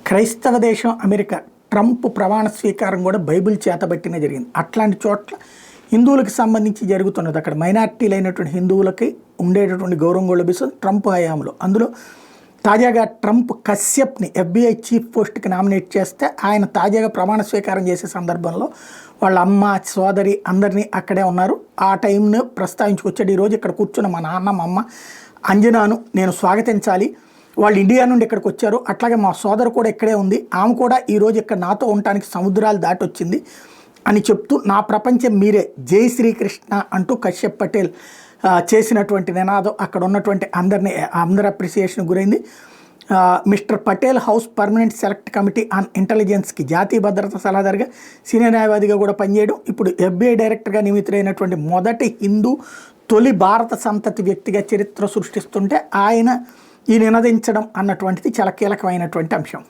క్రైస్తవ దేశం America Trump ప్రమాణ స్వీకారం కూడా బైబిల్ చేతబట్టినే జరిగింది. అట్లాంటి చోట్ల హిందువులకు సంబంధించి జరుగుతున్నది. అక్కడ మైనార్టీలైనటువంటి హిందువులకి ఉండేటటువంటి గౌరవం కూడా లభిస్తుంది ట్రంప్ హయాంలో. అందులో తాజాగా ట్రంప్ కశ్యప్ని FBI చీఫ్ పోస్ట్కి నామినేట్ చేస్తే ఆయన తాజాగా ప్రమాణ స్వీకారం చేసే సందర్భంలో వాళ్ళ అమ్మ సోదరి అందరినీ అక్కడే ఉన్నారు. ఆ టైంను ప్రస్తావించుకొచ్చాడు. ఈరోజు ఇక్కడ కూర్చున్న మా నాన్న మా అమ్మ అంజనాను నేను స్వాగతించాలి, వాళ్ళు ఇండియా నుండి ఇక్కడికి వచ్చారు, అట్లాగే మా సోదరు కూడా ఇక్కడే ఉంది, ఆమె కూడా ఈరోజు ఇక్కడ నాతో ఉండటానికి సముద్రాలు దాటొచ్చింది అని చెప్తూ నా ప్రపంచం మీరే, జై శ్రీకృష్ణ అంటూ కశ్యప్ పటేల్ చేసినటువంటి నినాదం అక్కడ ఉన్నటువంటి అందరి అప్రిసియేషన్ గురైంది. Mister Patel house permanent select committee on ఇంటెలిజెన్స్కి జాతీయ భద్రతా సలహాదారుగా సీనియర్ న్యాయవాదిగా కూడా పనిచేయడం, ఇప్పుడు FBI డైరెక్టర్గా నియమితులైనటువంటి మొదటి హిందూ తొలి భారత సంతతి వ్యక్తిగా చరిత్ర సృష్టిస్తుంటే ఆయన ఈ నినదించడం అన్నటువంటిది చాలా కీలకమైనటువంటి అంశం.